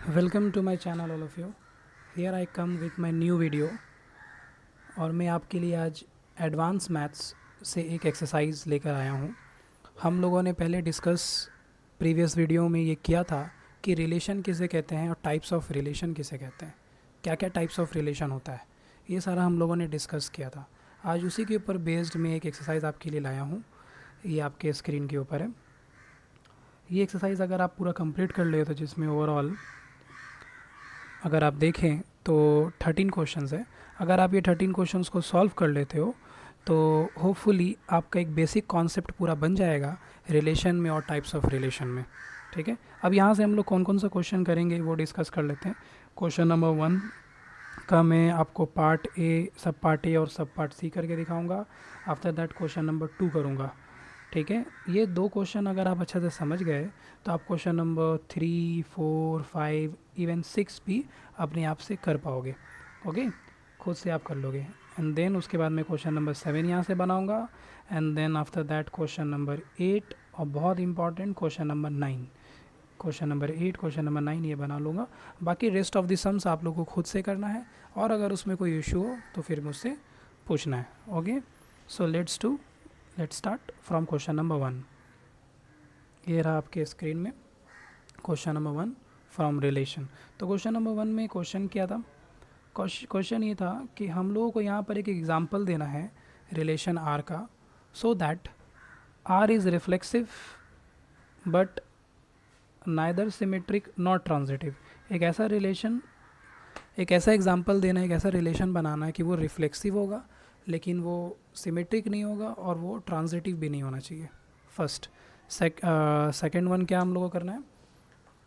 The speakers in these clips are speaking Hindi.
Welcome to my channel all of you. Here I come with my new video. और मैं आपके लिए आज एडवांस मैथ्स से एक एक्सरसाइज लेकर आया हूँ। हम लोगों ने पहले डिस्कस प्रीवियस वीडियो में ये किया था कि रिलेशन किसे कहते हैं और टाइप्स ऑफ रिलेशन किसे कहते हैं, क्या क्या टाइप्स ऑफ रिलेशन होता है, ये सारा हम लोगों ने डिस्कस किया था। आज उसी के ऊपर बेस्ड मैं एक एक्सरसाइज आपके लिए लाया हूँ। ये आपके स्क्रीन के ऊपर है। ये एक्सरसाइज अगर आप पूरा कंप्लीट कर ले तो जिसमें ओवरऑल अगर आप देखें तो 13 क्वेश्चंस है। अगर आप ये 13 क्वेश्चंस को सॉल्व कर लेते हो तो होपफुली आपका एक बेसिक कॉन्सेप्ट पूरा बन जाएगा रिलेशन में और टाइप्स ऑफ रिलेशन में। ठीक है, अब यहाँ से हम लोग कौन कौन सा क्वेश्चन करेंगे वो डिस्कस कर लेते हैं। क्वेश्चन नंबर 1 का मैं आपको पार्ट ए और सब पार्ट सी करके दिखाऊंगा। आफ्टर दैट क्वेश्चन नंबर 2 करूँगा। ठीक है, ये दो क्वेश्चन अगर आप अच्छे से समझ गए तो आप क्वेश्चन नंबर 3, 4, 5 इवन 6 भी अपने आप से कर पाओगे। ओके, खुद से आप कर लोगे। एंड देन उसके बाद मैं क्वेश्चन नंबर 7 यहाँ से बनाऊँगा। And then after that question number 8 और बहुत important question number 9। Question number 8, question number 9 ये बना लूँगा। बाकी रेस्ट ऑफ द सम्स आप लोगों को खुद से करना है और अगर उसमें कोई इशू हो तो फिर मुझसे पूछना है। Okay, so let's start from question number 1। ये रहा आपके स्क्रीन में क्वेश्चन नंबर 1 फ्रॉम रिलेशन। तो क्वेश्चन नंबर 1 में क्वेश्चन क्या था? क्वेश्चन ये था कि हम लोगों को यहाँ पर एक एग्जांपल देना है रिलेशन आर का, so that R is reflexive but neither symmetric not transitive. एक ऐसा एग्जांपल देना है, एक ऐसा रिलेशन बनाना है कि वो रिफ्लेक्सिव होगा लेकिन वो सिमेट्रिक नहीं होगा और वो ट्रांजिटिव भी नहीं होना चाहिए। फर्स्ट। सेकेंड वन क्या हम लोगों को करना है?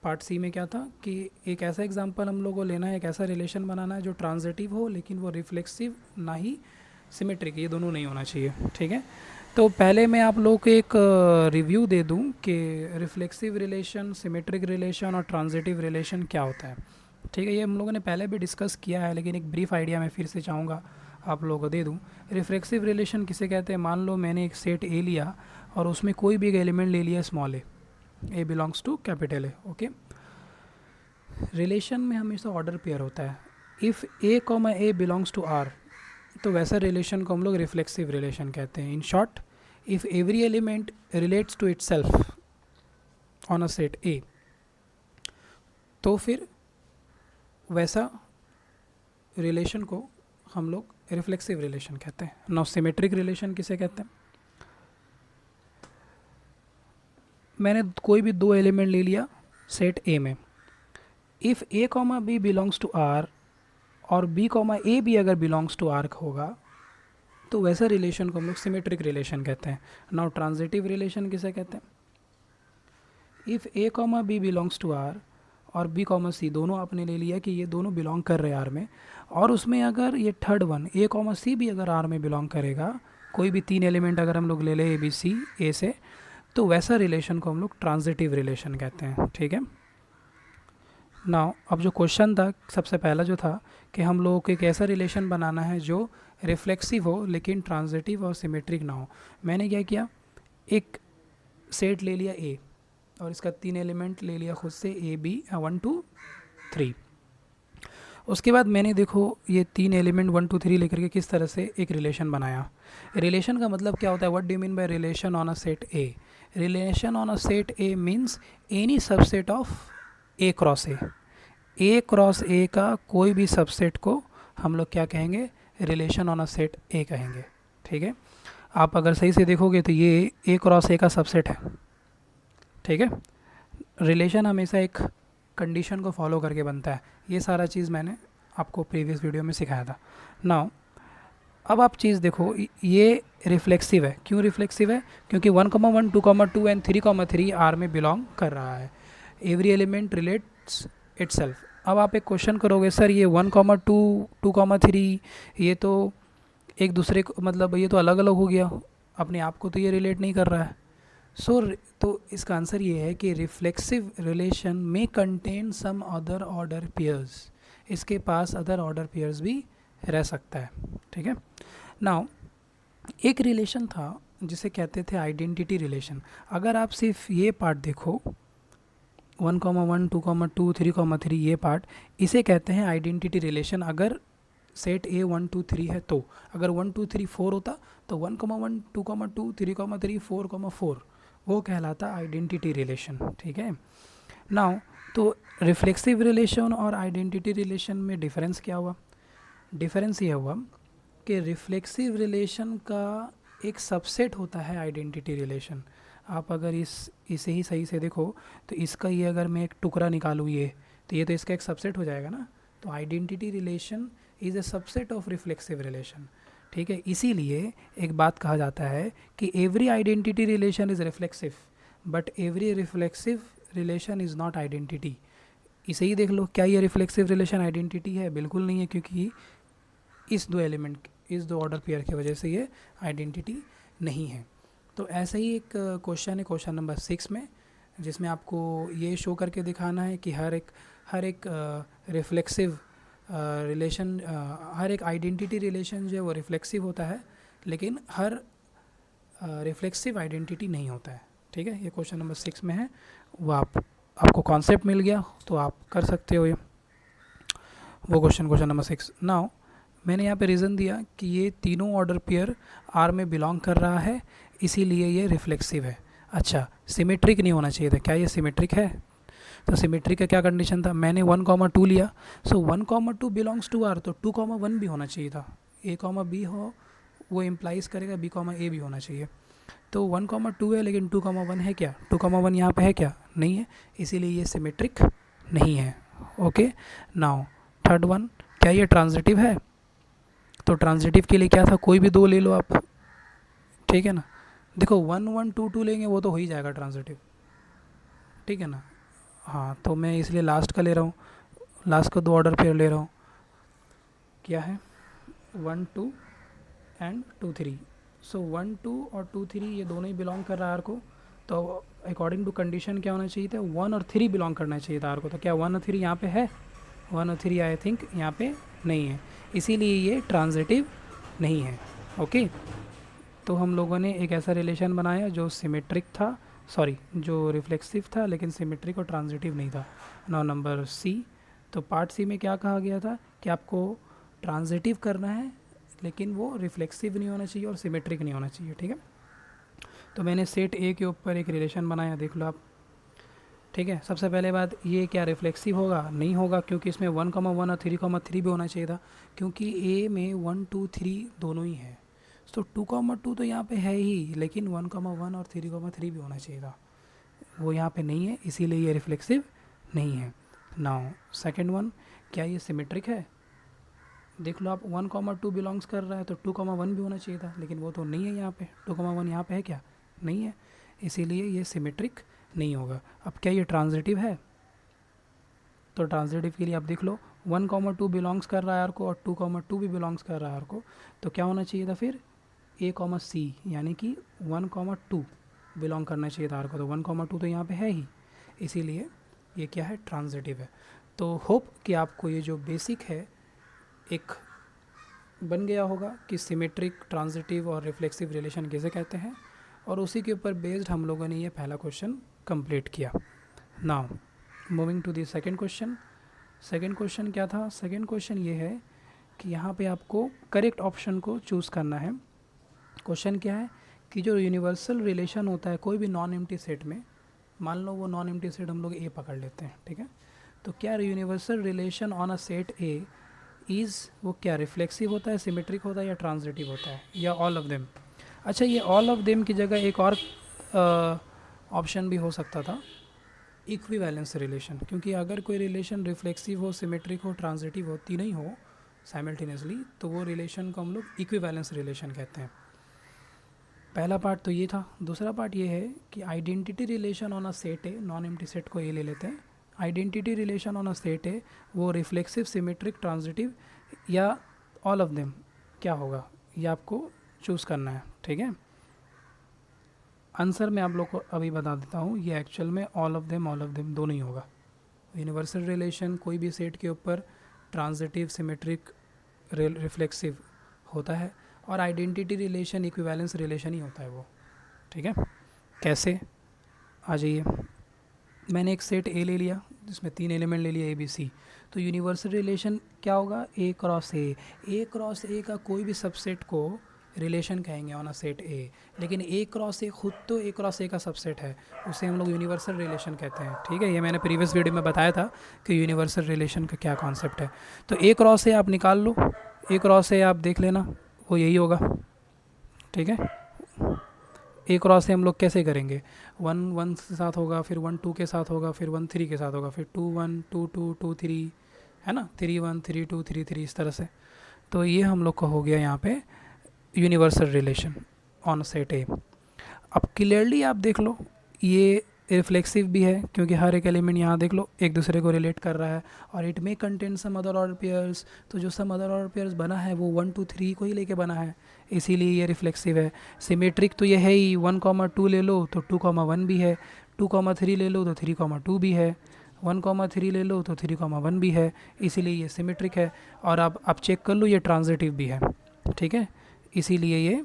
पार्ट सी में क्या था कि एक ऐसा एग्जांपल हम लोगों को लेना है, एक ऐसा रिलेशन बनाना है जो ट्रांजिटिव हो लेकिन वो रिफ्लेक्सिव ना ही सिमेट्रिक, ये दोनों नहीं होना चाहिए। ठीक है, तो पहले मैं आप लोगों को एक रिव्यू दे दूं कि रिफ्लेक्सिव रिलेशन, सिमेट्रिक रिलेशन और ट्रांजिटिव रिलेशन क्या होता है। ठीक है, ये हम लोगों ने पहले भी डिस्कस किया है लेकिन एक ब्रीफ आइडिया मैं फिर से चाहूँगा आप लोगों को दे दूँ। रिफ्लेक्सिव रिलेशन किसे कहते हैं? मान लो मैंने एक सेट ए लिया और उसमें कोई भी एक एलिमेंट ले लिया small A belongs to capital A. Okay, relation में हमेशा ऑर्डर पेयर होता है। If A comma A belongs to R तो वैसा रिलेशन को हम लोग रिफ्लेक्सिव रिलेशन कहते हैं। In short, if every element relates to itself on a set A तो फिर वैसा रिलेशन को हम लोग रिफ्लेक्सिव रिलेशन कहते हैं। नाउ सिमेट्रिक रिलेशन किसे कहते हैं? मैंने कोई भी दो एलिमेंट ले लिया सेट ए में, if A comma B belongs to R और बी कॉमा ए भी अगर बिलोंग्स टू आर होगा तो वैसा रिलेशन को हम लोग सिमेट्रिक रिलेशन कहते हैं। नाउ ट्रांजिटिव रिलेशन किसे कहते हैं? If A comma B belongs to R और बी कॉमा सी दोनों आपने ले लिया कि ये दोनों बिलोंग कर रहे हैं आर में, और उसमें अगर ये थर्ड वन ए कॉमा सी भी अगर आर में बिलोंग करेगा, कोई भी तीन एलिमेंट अगर हम लोग ले लें ए बी सी ए से, तो वैसा रिलेशन को हम लोग ट्रांजिटिव रिलेशन कहते हैं। ठीक है, नाउ अब जो क्वेश्चन था सबसे पहला जो था कि हम लोगों को एक ऐसा रिलेशन बनाना है जो रिफ्लेक्सिव हो लेकिन ट्रांजिटिव और सिमेट्रिक ना हो। मैंने क्या किया, एक सेट ले लिया ए और इसका तीन एलिमेंट ले लिया खुद से ए बी 1 2 3। उसके बाद मैंने देखो ये तीन एलिमेंट 1 2 3 लेकर के किस तरह से एक रिलेशन बनाया। रिलेशन का मतलब क्या होता है? What do you mean by relation on a set A? Relation on a set A means any subset of A cross A cross ए का कोई भी सबसेट को हम लोग क्या कहेंगे? रिलेशन ऑन अ सेट ए कहेंगे। ठीक है, आप अगर सही से देखोगे तो ये ए क्रॉस ए का सबसेट है। ठीक है, रिलेशन हमेशा एक कंडीशन को फॉलो करके बनता है। ये सारा चीज़ मैंने आपको प्रीवियस वीडियो में सिखाया था। नाउ अब आप चीज़ देखो, ये रिफ्लेक्सिव है। क्यों रिफ्लेक्सिव है? क्योंकि 1,1, 2,2 एंड 3,3 आर में बिलोंग कर रहा है। Every element relates itself. अब आप एक क्वेश्चन करोगे, सर ये 1,2, 2,3 ये तो एक दूसरे को, मतलब ये तो अलग अलग हो गया, अपने आप को तो ये रिलेट नहीं कर रहा है। तो इसका आंसर ये है कि रिफ्लेक्सिव रिलेशन में contain some other order pairs, इसके पास अदर ऑर्डर पेयर्स भी रह सकता है। ठीक है, नाउ एक रिलेशन था जिसे कहते थे आइडेंटिटी रिलेशन। अगर आप सिर्फ ये पार्ट देखो, 1,1, 2,2, 3,3 ये पार्ट, इसे कहते हैं आइडेंटिटी रिलेशन अगर सेट ए 1 2 3 है तो। अगर 1 2 3 4 होता तो 1,1, 2,2, 3,3, 4,4 वो कहलाता आइडेंटिटी रिलेशन। ठीक है। नाउ तो रिफ्लेक्सिव रिलेशन और आइडेंटिटी रिलेशन में डिफरेंस क्या हुआ? डिफरेंस ये हुआ कि रिफ्लेक्सिव रिलेशन का एक सबसेट होता है आइडेंटिटी रिलेशन। आप अगर इसे ही सही से देखो तो इसका ये अगर मैं एक टुकड़ा निकालूँ ये, तो ये तो इसका एक सबसेट हो जाएगा ना। तो identity relation is a subset of reflexive relation. ठीक है। इसीलिए एक बात कहा जाता है कि every identity relation is reflexive but every reflexive relation is not identity. इसे ही देख लो, क्या ये रिफ्लेक्सिव रिलेशन आइडेंटिटी है? बिल्कुल नहीं है, क्योंकि इस दो एलिमेंट, इस दो ऑर्डर पेयर की वजह से ये आइडेंटिटी नहीं है। तो ऐसा ही एक क्वेश्चन है क्वेश्चन नंबर 6 में, जिसमें आपको ये शो करके दिखाना है कि हर एक रिफ्लेक्सिव रिलेशन, हर एक आइडेंटिटी रिलेशन जो है वो रिफ्लेक्सिव होता है, लेकिन हर रिफ्लेक्सिव आइडेंटिटी नहीं होता है। ठीक है। ये क्वेश्चन नंबर 6 में है। वो आपको कॉन्सेप्ट मिल गया तो आप कर सकते हो ये वो क्वेश्चन नंबर 6। नाउ मैंने यहाँ पे रीज़न दिया कि ये तीनों ऑर्डर पेयर आर में बिलोंग कर रहा है, इसीलिए ये रिफ्लेक्सिव है। अच्छा, सिमेट्रिक नहीं होना चाहिए था, क्या ये सिमेट्रिक है? तो सिमेट्रिक का क्या कंडीशन था? मैंने 1,2 लिया, सो 1,2 बिलोंग्स टू आर, तो 2,1 भी होना चाहिए था। ए, बी हो वो इम्प्लाइज करेगा बी, ए भी होना चाहिए। तो 1,2 है लेकिन 2,1 है क्या? 2,1 यहाँ पे है क्या? नहीं है, इसीलिए ये सिमेट्रिक नहीं है। ओके। नाउ थर्ड वन, क्या ये ट्रांजिटिव है? तो ट्रांजिटिव के लिए क्या था? कोई भी दो ले लो आप। ठीक है ना। देखो 1 1 2 2 लेंगे वो तो हो ही जाएगा ट्रांजिटिव। ठीक है ना। हाँ, तो मैं इसलिए लास्ट का ले रहा हूँ, लास्ट का दो ऑर्डर पेयर ले रहा हूँ। क्या है? 1 2 एंड 2 3। सो 1 2 और 2 3 ये दोनों ही बिलोंग कर रहा है आर को। तो अकॉर्डिंग टू कंडीशन क्या होना चाहिए था? 1 और 3 बिलोंग करना चाहिए था आर को। तो क्या 1 और 3 यहाँ पे है? 1 और 3 आई थिंक यहाँ पे नहीं है, इसीलिए ये ट्रांजिटिव नहीं है। ओके। तो हम लोगों ने एक ऐसा रिलेशन बनाया जो सिमेट्रिक था, सॉरी जो रिफ्लेक्सिव था लेकिन सिमेट्रिक और ट्रांजिटिव नहीं था। नाउ नंबर सी, तो पार्ट सी में क्या कहा गया था कि आपको ट्रांजिटिव करना है लेकिन वो रिफ्लेक्सिव नहीं होना चाहिए और सिमेट्रिक नहीं होना चाहिए। ठीक है। तो मैंने सेट ए के ऊपर एक रिलेशन बनाया, देख लो आप। ठीक है। सबसे पहले बात, ये क्या रिफ्लेक्सिव होगा? नहीं होगा, क्योंकि इसमें 1,1 और 3,3 भी होना चाहिए था, क्योंकि ए में 1 2 3 दोनों ही है। तो 2,2 तो यहाँ पे है ही, लेकिन 1,1 और 3,3 भी होना चाहिए था, वो यहाँ पे नहीं है, इसीलिए ये रिफ्लेक्सिव नहीं है। नाउ सेकेंड वन, क्या ये सिमेट्रिक है? देख लो आप, 1,2 बिलोंग्स कर रहा है तो 2,1 भी होना चाहिए था, लेकिन वो तो नहीं है यहाँ पे। 2,1 यहाँ पे है क्या? नहीं है, इसीलिए ये सिमेट्रिक नहीं होगा। अब क्या ये ट्रांजिटिव है? तो ट्रांजिटिव के लिए आप देख लो, 1,2 बिलोंग्स कर रहा है आर को और 2,2 भी बिलोंग्स कर रहा है आर को, तो क्या होना चाहिए था फिर? ए, सी, यानी कि 1,2 बिलोंग करना चाहिए था आर को। तो 1,2 तो यहाँ पे है ही, इसीलिए ये क्या है? ट्रांजिटिव है। तो होप कि आपको ये जो बेसिक है एक बन गया होगा कि सिमेट्रिक, ट्रांजिटिव और रिफ्लेक्सिव रिलेशन किसे कहते हैं, और उसी के ऊपर बेस्ड हम लोगों ने ये पहला क्वेश्चन कंप्लीट किया। Now moving to the second question. Second question क्या था? सेकंड क्वेश्चन ये है कि यहाँ पे आपको करेक्ट ऑप्शन को चूज़ करना है। क्वेश्चन क्या है कि जो यूनिवर्सल रिलेशन होता है कोई भी नॉन एम्प्टी सेट में, मान लो वो नॉन एम्प्टी सेट हम लोग ए पकड़ लेते हैं, ठीक है, तो क्या universal relation on a set A is, वो क्या रिफ्लेक्सिव होता है, सिमेट्रिक होता है या ट्रांजिटिव होता है, या ऑल ऑफ देम? अच्छा, ये ऑल ऑफ देम की जगह एक और ऑप्शन भी हो सकता था, इक्विवेलेंस रिलेशन, क्योंकि अगर कोई रिलेशन रिफ्लेक्सिव हो, सिमेट्रिक हो, ट्रांजिटिव हो, तीनों ही हो साइमल्टेनियसली, तो वो रिलेशन को हम लोग इक्विवेलेंस रिलेशन कहते हैं। पहला पार्ट तो ये था। दूसरा पार्ट ये है कि identity relation on a set है, नॉन एम्प्टी सेट को ये ले लेते हैं, identity relation on a set है वो रिफ्लेक्सिव, सिमेट्रिक, ट्रांजिटिव या ऑल ऑफ देम क्या होगा, ये आपको चूज़ करना है। ठीक है। आंसर मैं आप लोग को अभी बता देता हूँ, ये एक्चुअल में ऑल ऑफ देम दोनों ही होगा। यूनिवर्सल रिलेशन कोई भी सेट के ऊपर ट्रांजिटिव, सिमेट्रिक, रिफ्लेक्सिव होता है, और आइडेंटिटी रिलेशन इक्विवेलेंस रिलेशन ही होता है वो। ठीक है। कैसे? आ जाइए, मैंने एक सेट ए ले लिया जिसमें 3 एलिमेंट ले लिया ए बी सी, तो यूनिवर्सल रिलेशन क्या होगा, ए क्रॉस ए। ए क्रॉस ए का कोई भी सबसेट को रिलेशन कहेंगे ऑन अ सेट ए, लेकिन ए क्रॉस ए खुद तो ए क्रॉस ए का सबसेट है, उसे हम लोग यूनिवर्सल रिलेशन कहते हैं। ठीक है, ये मैंने प्रीवियस वीडियो में बताया था कि यूनिवर्सल रिलेशन का क्या कॉन्सेप्ट है। तो ए क्रॉस ए आप निकाल लो, ए क्रॉस ए आप देख लेना, वो यही होगा। ठीक है, ए क्रॉस से हम लोग कैसे करेंगे, 1 1 के साथ होगा, फिर 1 2 के साथ होगा, फिर 1 3 के साथ होगा, फिर 2 1 2 2 2 3, है ना, 3 1 3 2 3 3, इस तरह से। तो ये हम लोग का हो गया यहाँ पे यूनिवर्सल रिलेशन ऑन सेट ए। अब क्लियरली आप देख लो ये रिफ्लेक्सिव भी है, क्योंकि हर एक एलिमेंट यहाँ देख लो एक दूसरे को रिलेट कर रहा है, और it may contain some other order pairs, तो जो सम अदर ऑर्डर पेयर्स बना है वो 1 2 3 को ही लेके बना है, इसीलिए ये रिफ्लेक्सिव है। सिमेट्रिक तो ये है ही, 1 2 ले लो तो 2 1 भी है, 2 3 ले लो तो 3 2 भी है, 1 3 ले लो तो 3 1 भी है, इसीलिए ये सिमेट्रिक है। और आप चेक कर लो ये ट्रांजिटिव भी है। ठीक है, इसीलिए ये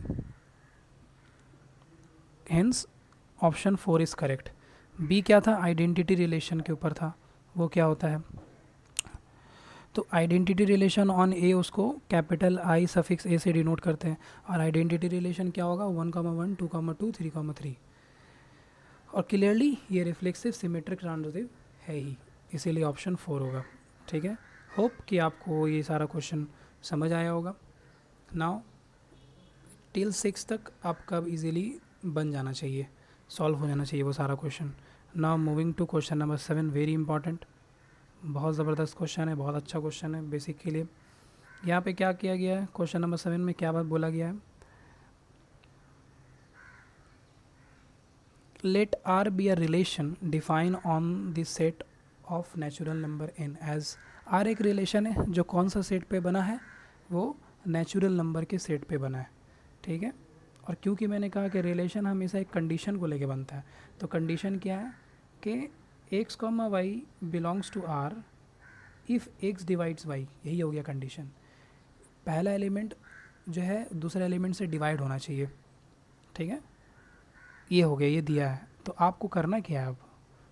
hence option 4 is correct. B क्या था, आइडेंटिटी रिलेशन के ऊपर था, वो क्या होता है, तो आइडेंटिटी रिलेशन ऑन ए उसको कैपिटल आई सफिक्स ए से डिनोट करते हैं, और आइडेंटिटी रिलेशन क्या होगा, 1 1 2 2 3 3, और क्लियरली ये रिफ्लेक्सिव सिमेट्रिक ट्रांजिटिव है ही, इसीलिए ऑप्शन 4 होगा। ठीक है, होप कि आपको ये सारा क्वेश्चन समझ आया होगा। नाउ टिल 6 तक आपका इजीली बन जाना चाहिए, सॉल्व हो जाना चाहिए वो सारा question. Now moving to question number 7, very important, बहुत ज़बरदस्त क्वेश्चन है, बहुत अच्छा क्वेश्चन है बेसिक के लिए। यहाँ पे क्या किया गया है, क्वेश्चन नंबर 7 में क्या बात बोला गया है, let R be a relation defined on the set of natural number N as, R एक रिलेशन है जो कौन सा सेट पे बना है, वो नेचुरल नंबर के सेट पे बना है। ठीक है, और क्योंकि मैंने कहा कि रिलेशन हमेशा एक कंडीशन को लेके बनता है, तो कंडीशन क्या है कि x, y belongs to r if x divides y, यही हो गया कंडीशन। पहला एलिमेंट जो है दूसरे एलिमेंट से डिवाइड होना चाहिए। ठीक है, ये हो गया, ये दिया है, तो आपको करना क्या है, अब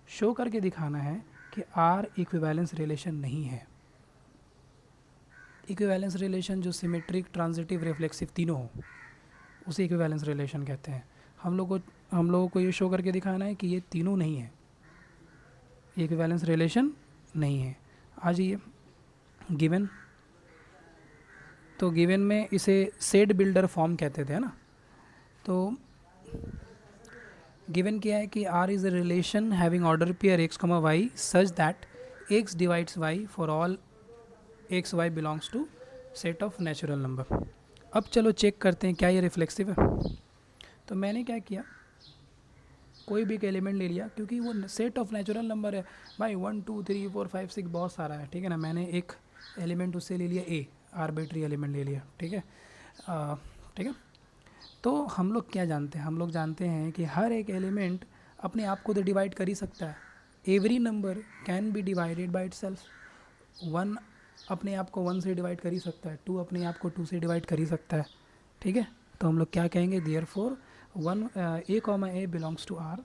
शो करके दिखाना है कि r इक्विवेलेंस रिलेशन नहीं है। इक्विवेलेंस रिलेशन जो सिमेट्रिक, ट्रांजिटिव, रिफ्लेक्सिव तीनों हो, उसे इक्विवेलेंस रिलेशन कहते हैं। हम लोगों को ये शो करके दिखाना है कि ये तीनों नहीं है, ये इक्विवेलेंस रिलेशन नहीं है। आ जाइए गिवन, तो गिवन में इसे सेट बिल्डर फॉर्म कहते थे, है ना। तो गिवन क्या है कि R is a relation having order pair x, y such that x divides y for all x y belongs to set of natural number. अब चलो चेक करते हैं क्या ये रिफ्लेक्सिव है। तो मैंने क्या किया, कोई भी एक एलिमेंट ले लिया, क्योंकि वो सेट ऑफ नेचुरल नंबर है भाई, 1 2 3 4 5 6 बहुत सारा है। ठीक है ना, मैंने एक एलिमेंट उससे ले लिया ए, आर्बिट्री एलिमेंट ले लिया। ठीक है, ठीक है, तो हम लोग क्या जानते हैं, हम लोग जानते हैं कि हर एक एलिमेंट अपने आप को तो डिवाइड कर ही सकता है। Every number can be divided by itself. 1 अपने आप को 1 से डिवाइड कर ही सकता है, 2 अपने आप को 2 से डिवाइड कर ही सकता है। ठीक है, तो हम लोग क्या कहेंगे, therefore a, a belongs to r,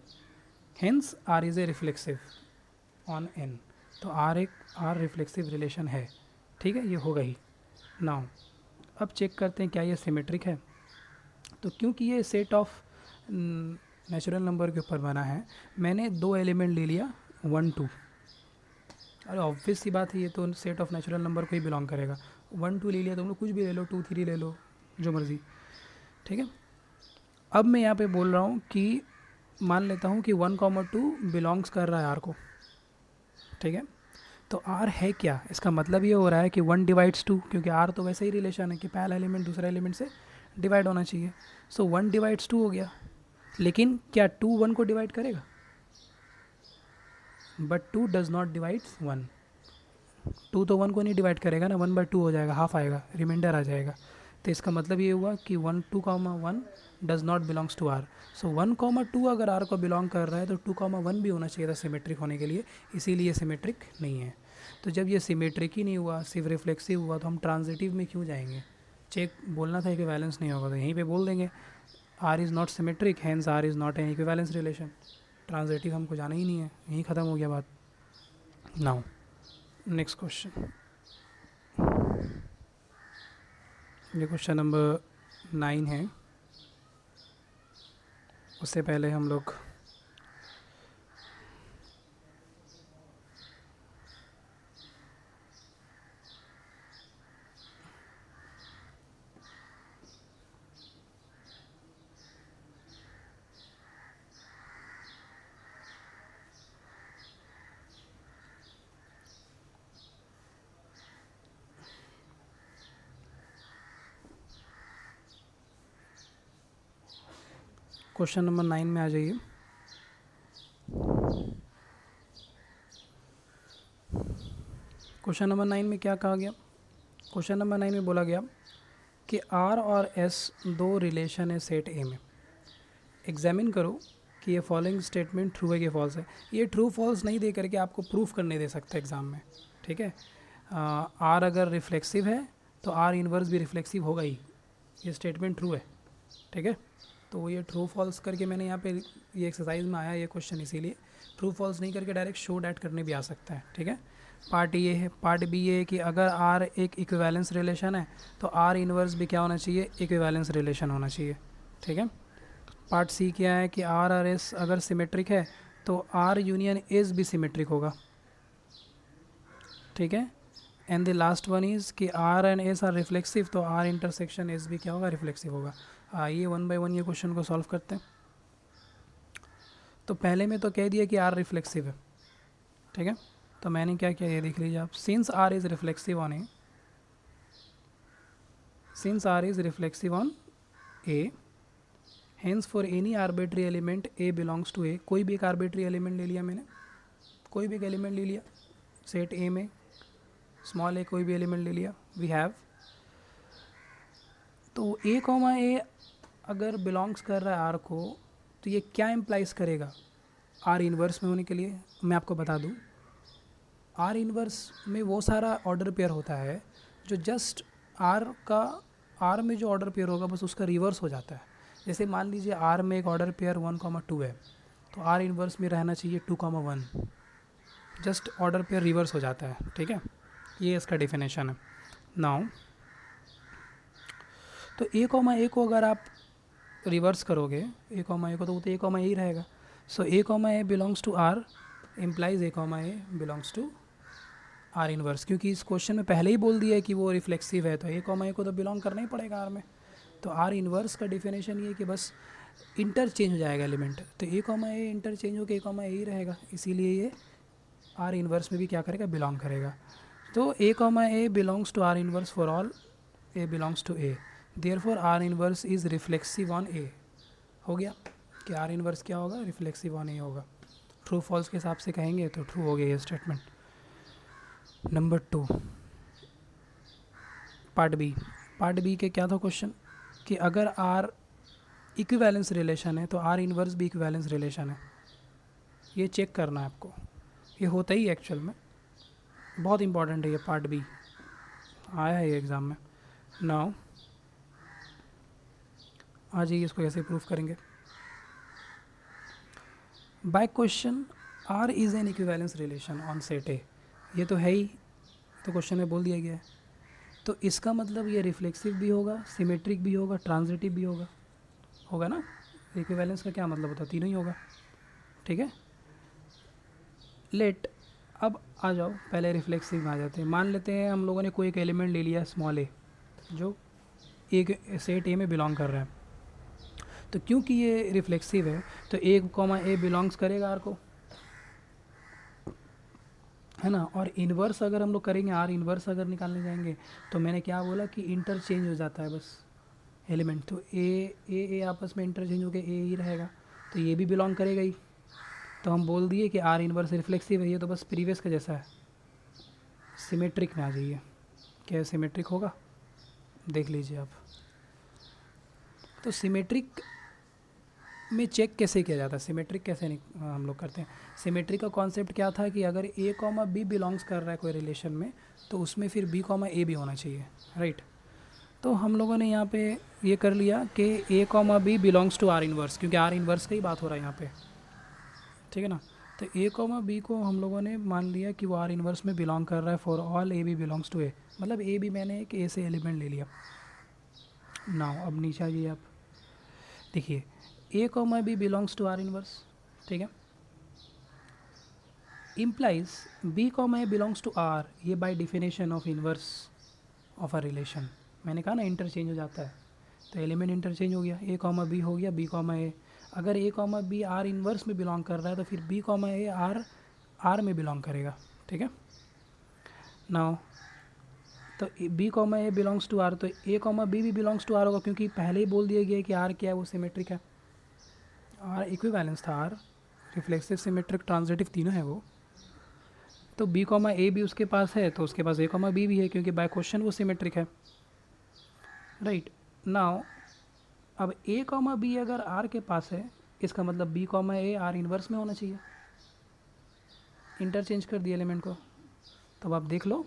hence r is a reflexive on n। तो r रिफ्लेक्सिव रिलेशन है। ठीक है, ये होगा ही। नाउ अब चेक करते हैं क्या ये सिमेट्रिक है। तो क्योंकि ये सेट ऑफ नेचुरल नंबर के ऊपर बना है, मैंने 2 एलिमेंट ले लिया 1 2, अरे ऑब्वियस सी बात है, ये तो सेट ऑफ नेचुरल नंबर को ही बिलोंग करेगा। 1 2 ले लिया, तुम लोग कुछ भी ले लो, 2 3 ले लो, जो मर्ज़ी। ठीक है, अब मैं यहाँ पे बोल रहा हूँ कि मान लेता हूँ कि 1 2 बिलोंग्स कर रहा है r को। ठीक है, तो r है क्या, इसका मतलब ये हो रहा है कि 1 डिवाइड्स 2, क्योंकि r तो वैसे ही रिलेशन है कि पहला एलिमेंट दूसरा एलिमेंट से डिवाइड होना चाहिए। सो 1 डिवाइड्स 2 हो गया, लेकिन क्या 2 1 को डिवाइड करेगा, बट 2 डज नॉट डिवाइड्स 1। 2 तो 1 को नहीं डिवाइड करेगा ना, 1/2 हो जाएगा, हाफ आएगा, रिमाइंडर आ जाएगा। तो इसका मतलब ये हुआ कि 1 2 1 does not belongs to r। So 1 2 अगर r को बिलोंग कर रहा है तो 2 1 भी होना चाहिए था सिमेट्रिक होने के लिए, इसीलिए सिमेट्रिक नहीं है। तो जब ये सिमेट्रिक ही नहीं हुआ, सिर्फ रिफ्लेक्सिव हुआ, तो हम ट्रांजिटिव में क्यों जाएंगे। चेक बोलना था इक्विवेलेंस नहीं होगा, तो यहीं पे बोल देंगे r is not symmetric, hence r is not an equivalence relation. Transitive हमको जाना ही नहीं है, यहीं ख़त्म हो गया बात। नाउ नेक्स्ट क्वेश्चन, ये क्वेश्चन नंबर 9 है। उससे पहले हम लोग क्वेश्चन नंबर 9 में आ जाइए। क्वेश्चन नंबर 9 में क्या कहा गया? क्वेश्चन नंबर 9 में बोला गया कि R और S दो रिलेशन है सेट A में। एग्जामिन करो कि ये फॉलोइंग स्टेटमेंट ट्रू है कि फॉल्स है। ये ट्रू फॉल्स नहीं दे करके आपको प्रूफ करने दे सकते एग्ज़ाम में, ठीक है। R अगर रिफ्लेक्सिव है तो R इन्वर्स भी रिफ्लेक्सिव होगा ही, ये स्टेटमेंट ट्रू है, ठीक है। तो ये ट्रू फॉल्स करके मैंने यहाँ पे ये एक्सरसाइज में आया ये क्वेश्चन, इसीलिए ट्रू फॉल्स नहीं करके डायरेक्ट शो डैट करने भी आ सकता है, ठीक है। पार्ट ये है। पार्ट बी ये है कि अगर R एक इक्विवेलेंस रिलेशन है तो R इन्वर्स भी क्या होना चाहिए? इक्विवेलेंस रिलेशन होना चाहिए, ठीक है। पार्ट सी क्या है कि R और S अगर सिमेट्रिक है तो R यूनियन S भी सिमेट्रिक होगा, ठीक है। And the last one is कि R and S are reflexive तो R इंटरसेक्शन S भी क्या होगा? रिफ्लेक्सिव होगा। आइए वन बाय वन ये क्वेश्चन को सॉल्व करते हैं। तो पहले में तो कह दिया कि R रिफ्लेक्सिव है, ठीक है। तो मैंने क्या किया ये देख लीजिए आप। Since R is reflexive on A, since R is reflexive on A, hence for any arbitrary element A belongs to A, कोई भी एक आर्बिट्री एलिमेंट ले लिया मैंने, कोई भी एक एलिमेंट ले लिया सेट A में, स्मॉल a कोई भी एलिमेंट ले लिया, वी हैव। तो A कॉमा A अगर बिलोंग्स कर रहा है R को तो ये क्या इम्प्लाइज करेगा? R इन्वर्स में होने के लिए मैं आपको बता दूं, R इन्वर्स में वो सारा ऑर्डर पेयर होता है जो जस्ट R में जो ऑर्डर पेयर होगा बस उसका रिवर्स हो जाता है। जैसे मान लीजिए R में एक ऑर्डर पेयर 1,2 है तो R इन्वर्स में रहना चाहिए 2,1, जस्ट ऑर्डर पेयर रिवर्स हो जाता है, ठीक है। ये इसका डेफिनेशन है। नाउ तो A कॉमा A को अगर आप रिवर्स करोगे A कॉमा A को तो A कॉमा A ही रहेगा। So A comma A belongs to R implies A comma A belongs to R inverse, क्योंकि इस क्वेश्चन में पहले ही बोल दिया है कि वो रिफ्लेक्सिव है तो A कॉमा A को तो बिलोंग करना ही पड़ेगा R में। तो R इन्वर्स का डेफिनेशन ये है कि बस इंटरचेंज हो जाएगा एलिमेंट, तो A कॉमा A इंटरचेंज होकर A कॉमा A ही रहेगा, इसीलिए ये R इन्वर्स में भी क्या करेगा? बिलोंग करेगा। तो A comma A belongs to R inverse for all A belongs to A, therefore R inverse is reflexive on A। हो गया कि R इन्वर्स क्या होगा? रिफ्लेक्सिव ऑन A होगा। ट्रू फॉल्स के हिसाब से कहेंगे तो ट्रू हो गया ये statement. Number 2 part B. Part B के क्या था क्वेश्चन कि अगर R इक्विवेलेंस रिलेशन है तो R इन्वर्स भी इक्विवेलेंस रिलेशन है। ये चेक करना है आपको, ये होता ही एक्चुअल में, बहुत इंपॉर्टेंट है ये। पार्ट बी आया है ये एग्ज़ाम में। नाउ आ जाइए इसको कैसे प्रूफ करेंगे। By question R is an equivalence relation on set ए, ये तो है ही, तो क्वेश्चन में बोल दिया गया है। तो इसका मतलब ये रिफ्लेक्सिव भी होगा, सिमेट्रिक भी होगा, ट्रांजिटिव भी होगा, होगा ना। इक्विवेलेंस का क्या मतलब होता है? तीनों ही होगा, ठीक है। लेट, अब आ जाओ पहले रिफ्लेक्सिव में आ जाते हैं। मान लेते हैं हम लोगों ने कोई एक एलिमेंट ले लिया स्मॉल ए जो एक सेट ए में बिलोंग कर रहा है, तो क्योंकि ये रिफ्लेक्सिव है तो ए कॉमा ए बिलोंग्स करेगा आर को, है ना। और इन्वर्स अगर हम लोग करेंगे, आर इन्वर्स अगर निकालने जाएंगे तो मैंने क्या बोला कि इंटरचेंज हो जाता है बस एलिमेंट, तो ए आपस में इंटरचेंज होकर ए ही रहेगा, तो ये भी बिलोंग करेगा ही। तो हम बोल दिए कि आर इन्वर्स रिफ्लेक्सिव है, ये तो बस प्रीवियस का जैसा है। सिमेट्रिक में आ जाइए, क्या सिमेट्रिक होगा? देख लीजिए आप। तो सिमेट्रिक में चेक कैसे किया जाता है? सिमेट्रिक कैसे हम लोग करते हैं? सिमेट्रिक का कॉन्सेप्ट क्या था कि अगर ए कॉमा बी बिलोंग्स कर रहा है कोई रिलेशन में तो उसमें फिर बी कॉमा ए भी होना चाहिए, राइट। तो हम लोगों ने यहाँ पे ये कर लिया कि A comma B belongs to R inverse, क्योंकि आर इन्वर्स का ही बात हो रहा है यहाँ पे, ठीक है ना। तो ए कॉमा बी को हम लोगों ने मान लिया कि वो आर इन्वर्स में बिलोंग कर रहा है for all A B belongs to A, मतलब ए बी मैंने एक ए से एलिमेंट ले लिया। नाउ अब नीचे आ जाइए आप, देखिए A comma B belongs to R inverse, ठीक है, implies B comma A belongs to R, ये by definition of inverse of a relation, मैंने कहा ना इंटरचेंज हो जाता है, तो एलिमेंट इंटरचेंज हो गया, ए कॉमा बी हो गया बी कॉमा ए। अगर A comma B R inverse में बिलोंग कर रहा है तो फिर बी कॉमा ए आर में बिलोंग करेगा, ठीक है। नाउ तो B comma A belongs to R, तो ए कॉमा बी भी बिलोंग्स टू आर होगा, क्योंकि पहले ही बोल दिया गया कि आर क्या है, वो सिमेट्रिक है, आर इक्विवेलेंस था, आर रिफ्लेक्सिव सिमेट्रिक ट्रांजिटिव तीनों है वो। तो बी कॉमा ए भी उसके पास है तो उसके पास ए कॉमा बी भी है, क्योंकि बाय क्वेश्चन वो सिमेट्रिक है, राइट। नाउ अब ए कॉमा बी अगर आर के पास है, इसका मतलब B comma A R inverse में होना चाहिए, इंटरचेंज कर दिया एलिमेंट को। तब आप देख लो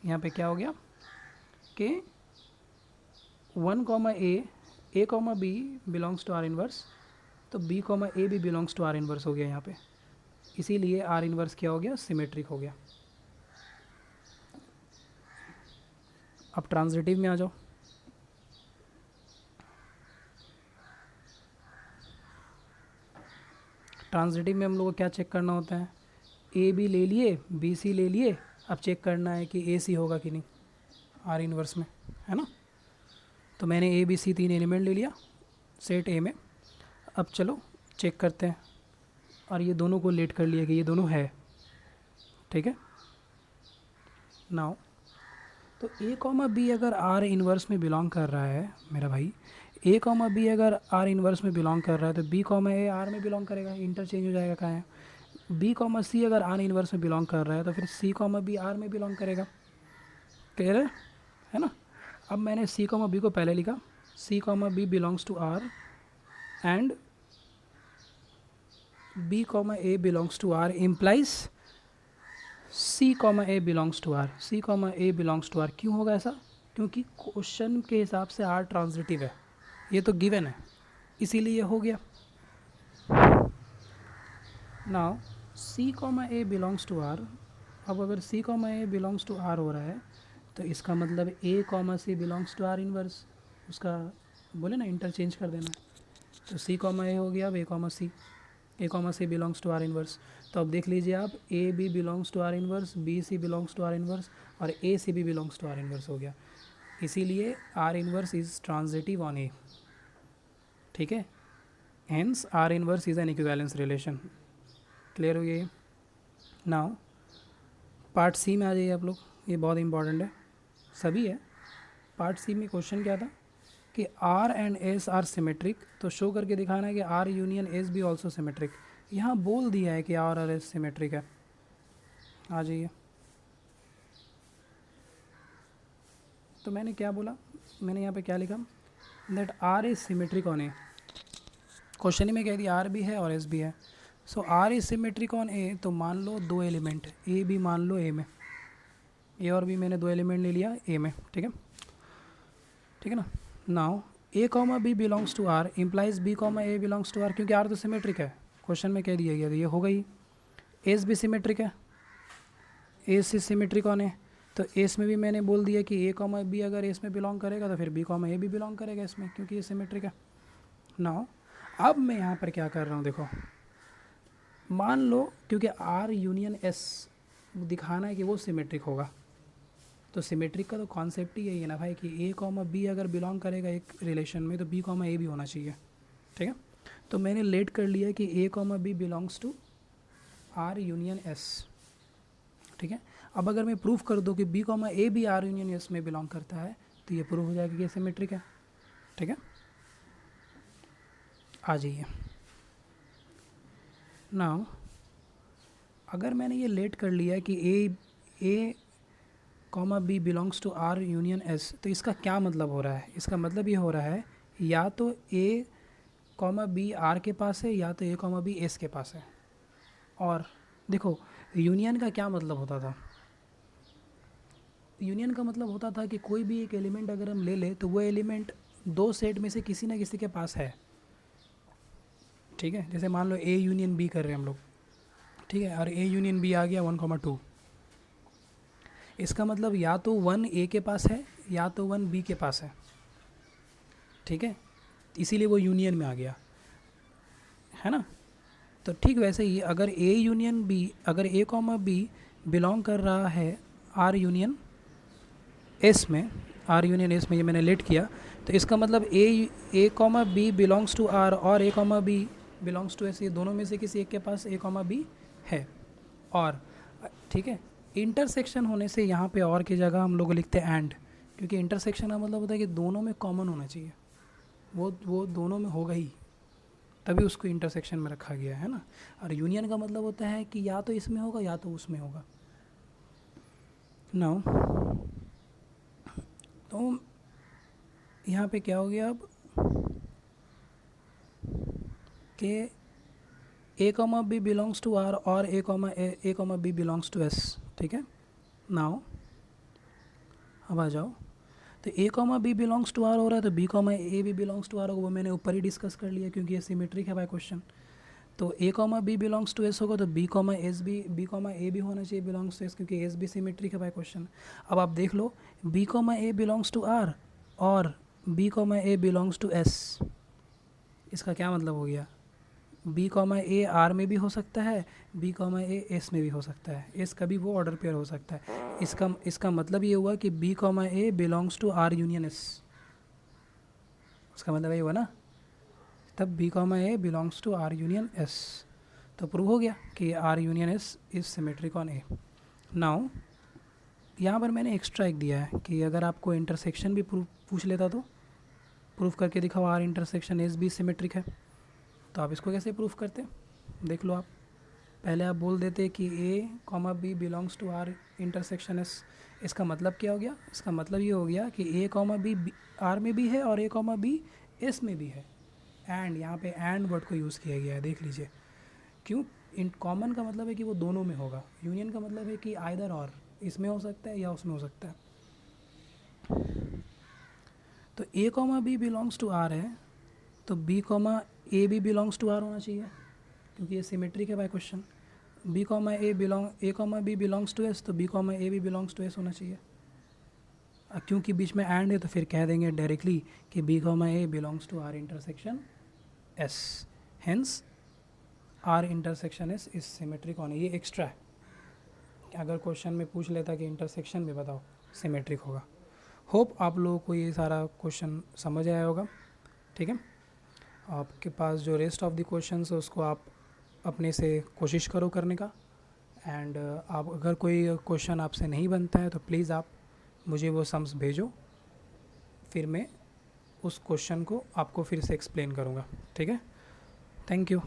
यहाँ पे क्या हो गया कि 1 comma A comma B belongs to R inverse, तो बी कॉमा ए भी बिलोंग्स टू आर इन्वर्स हो गया यहाँ पे, इसीलिए आर इन्वर्स क्या हो गया, सिमेट्रिक हो गया। अब ट्रांजिटिव में आ जाओ, ट्रांजिटिव में हम लोग को क्या चेक करना होता है, ए बी ले लिए बी सी ले लिए, अब चेक करना है कि ए सी होगा कि नहीं आर इन्वर्स में, है ना। तो मैंने ए बी सी 3 एलिमेंट ले लिया सेट ए में, अब चलो चेक करते हैं, और ये दोनों को लेट कर लिया कि ये दोनों है, ठीक है। नाउ तो ए कॉमा बी अगर आर इन्वर्स में बिलोंग कर रहा है मेरा भाई, ए कॉमा बी अगर आर इन्वर्स में बिलोंग कर रहा है तो बी कॉमा ए आर में बिलोंग करेगा, इंटरचेंज हो जाएगा, कहाँ है। बी कॉमा सी अगर आर इन्वर्स में बिलोंग कर रहा है तो फिर सी कॉमा बी आर में बिलोंग करेगा, क्लियर है ना। अब मैंने सी कॉमा बी को पहले लिखा, C comma B belongs to R and B comma A belongs to R implies C comma A belongs to R, C comma A belongs to R. क्यों होगा ऐसा, क्योंकि क्वेश्चन के हिसाब से आर ट्रांजिटिव है, ये तो गिवन है, इसीलिए ये हो गया। Now C comma A belongs to R, अब अगर C comma A belongs to R हो रहा है तो इसका मतलब A comma C belongs to R inverse, उसका बोले ना इंटरचेंज कर देना, तो सी कॉमा ए हो गया, अब A comma C belongs to R inverse. तो अब देख लीजिए आप, A B belongs to R inverse, B C belongs to R inverse, और A C B belongs to R inverse हो गया, इसीलिए R inverse is transitive on A, ठीक है। Hence R inverse is an equivalence relation, clear हो गया। नाउ पार्ट सी में आ जाइए आप लोग, ये बहुत इंपॉर्टेंट है, सभी है। पार्ट सी में क्वेश्चन क्या था कि R and S are symmetric, तो शो करके दिखाना है कि आर यूनियन एस भी ऑल्सो सिमेट्रिक। यहाँ बोल दिया है कि आर और एस सिमेट्रिक है, आ जाइए। तो मैंने क्या बोला, मैंने यहाँ पे क्या लिखा, that R is symmetric on A, question ही में कह दिया आर भी है और एस भी है। सो आर इज सिमेट्रिक ऑन ए, तो मान लो 2 एलिमेंट, ए भी मान लो ए में, ए और बी मैंने 2 एलिमेंट ले लिया ए में, ठीक है ना। Now A comma B belongs to R implies B comma A belongs to R, क्योंकि आर तो सिमेट्रिक है, क्वेश्चन में कह दिया गया, तो ये हो गई। एस भी सिमेट्रिक है, एस इज सिमेट्रिक ऑन ए, तो एस में भी मैंने बोल दिया कि ए कॉमा बी अगर एस में बिलोंग करेगा तो फिर बी कॉमा ए भी बिलोंग करेगा इसमें, क्योंकि ये सिमेट्रिक है। नाउ अब मैं यहाँ पर क्या कर रहा हूँ, देखो मान लो क्योंकि आर यूनियन एस दिखाना है कि वो सिमेट्रिक होगा, तो सिमेट्रिक का तो कॉन्सेप्ट ही यही है ना भाई कि ए कॉमा बी अगर बिलोंग करेगा एक रिलेशन में तो बी कॉमा ए भी होना चाहिए, ठीक है। तो मैंने लेट कर लिया कि A comma B belongs to R union S, ठीक है। अब अगर मैं प्रूफ कर दूँ कि बी कॉमा ए भी आर यूनियन एस में बिलोंग करता है तो ये प्रूफ हो जाएगा कि ये सिमेट्रिक है, ठीक है। आ जाइए। नाउ अगर मैंने ये लेट कर लिया कि A comma B belongs to R union S, तो इसका क्या मतलब हो रहा है, इसका मतलब ये हो रहा है या तो ए कॉमा बी आर के पास है या तो ए कॉमा बी एस के पास है। और देखो यूनियन का क्या मतलब होता था, यूनियन का मतलब होता था कि कोई भी एक एलिमेंट अगर हम ले लें तो वो एलिमेंट 2 सेट में से किसी ना किसी के पास है, ठीक है, जैसे मान लो ए यूनियन बी कर रहे हैं हम लोग, ठीक है, और ए यूनियन बी आ गया 1,2। इसका मतलब या तो 1 ए के पास है या तो 1 बी के पास है, ठीक है, इसीलिए वो यूनियन में आ गया, है ना। तो ठीक वैसे ही अगर ए यूनियन बी, अगर ए कॉमा बी बिलोंग कर रहा है आर यूनियन एस में, आर यूनियन एस में ये मैंने लेट किया, तो इसका मतलब A comma B belongs to R और A comma B belongs to S, ये दोनों में से किसी एक के पास ए कॉमा बी है। और ठीक है, इंटरसेक्शन होने से यहाँ पे और की जगह हम लोग लिखते हैं एंड, क्योंकि इंटरसेक्शन का मतलब होता है कि दोनों में कॉमन होना चाहिए, वो दोनों में होगा ही, तभी उसको इंटरसेक्शन में रखा गया है ना। और यूनियन का मतलब होता है कि या तो इसमें होगा या तो उसमें होगा। नाउ तो यहाँ पे क्या हो गया अब कि A comma B belongs to R और A comma B belongs to S, ठीक है। नाउ अब आ जाओ, तो A comma B belongs to R हो रहा है तो बी कॉमा ए भी बिलोंग्स टू आर होगा, वो मैंने ऊपर ही डिस्कस कर लिया क्योंकि ये सिमेट्रिक है बाय क्वेश्चन। तो A comma B belongs to S होगा तो बी कॉमा ए भी होना चाहिए बिलोंग्स टू एस, क्योंकि एस भी सिमेट्रिक है बाय क्वेश्चन। अब आप देख लो, B comma A belongs to R और B comma A belongs to S, इसका क्या मतलब हो गया, बी कॉमा ए आर में भी हो सकता है, बी कॉमा ए एस में भी हो सकता है, एस कभी वो ऑर्डर पेयर हो सकता है। इसका मतलब ये हुआ कि B comma A belongs to R union S, उसका मतलब ये हुआ ना, तब B comma A belongs to R union S, तो प्रूव हो गया कि R union S is symmetric on A. Now यहाँ पर मैंने एक्स्ट्रा एक दिया है कि अगर आपको इंटरसेक्शन भी पूछ लेता तो प्रूफ करके दिखाओ आर इंटरसेक्शन एस भी सिमेट्रिक है, तो आप इसको कैसे प्रूफ करते, देख लो आप। पहले आप बोल देते कि A comma B belongs to R intersection S, इसका मतलब क्या हो गया, इसका मतलब ये हो गया कि ए कॉमा बी आर में भी है और ए कॉमा बी एस में भी है। एंड यहाँ पे एंड वर्ड को यूज़ किया गया है, देख लीजिए क्यों। इन कॉमन का मतलब है कि वो दोनों में होगा, यूनियन का मतलब है कि आइदर और, इसमें हो सकता है या उसमें हो सकता है। तो A comma B belongs to R है तो बी कॉमा ए भी बिलोंग्स टू आर होना चाहिए, क्योंकि ये सिमेट्रिक है by question. B comma A comma B belongs to S तो बी कॉमा ए भी बिलोंग्स टू एस होना चाहिए। क्योंकि बीच में एंड है तो फिर कह देंगे डायरेक्टली कि B comma A belongs to R intersection S, hence R intersection S is symmetric on A. ये एक्स्ट्रा है, अगर क्वेश्चन में पूछ लेता कि इंटरसेक्शन में बताओ सिमेट्रिक होगा। होप आप लोगों को ये सारा क्वेश्चन समझ आया होगा, ठीक है। आपके पास जो रेस्ट ऑफ द क्वेश्चंस है उसको आप अपने से कोशिश करो करने का। एंड आप अगर कोई क्वेश्चन आपसे नहीं बनता है तो प्लीज़ आप मुझे वो सम्स भेजो, फिर मैं उस क्वेश्चन को आपको फिर से एक्सप्लेन करूँगा, ठीक है। Thank you.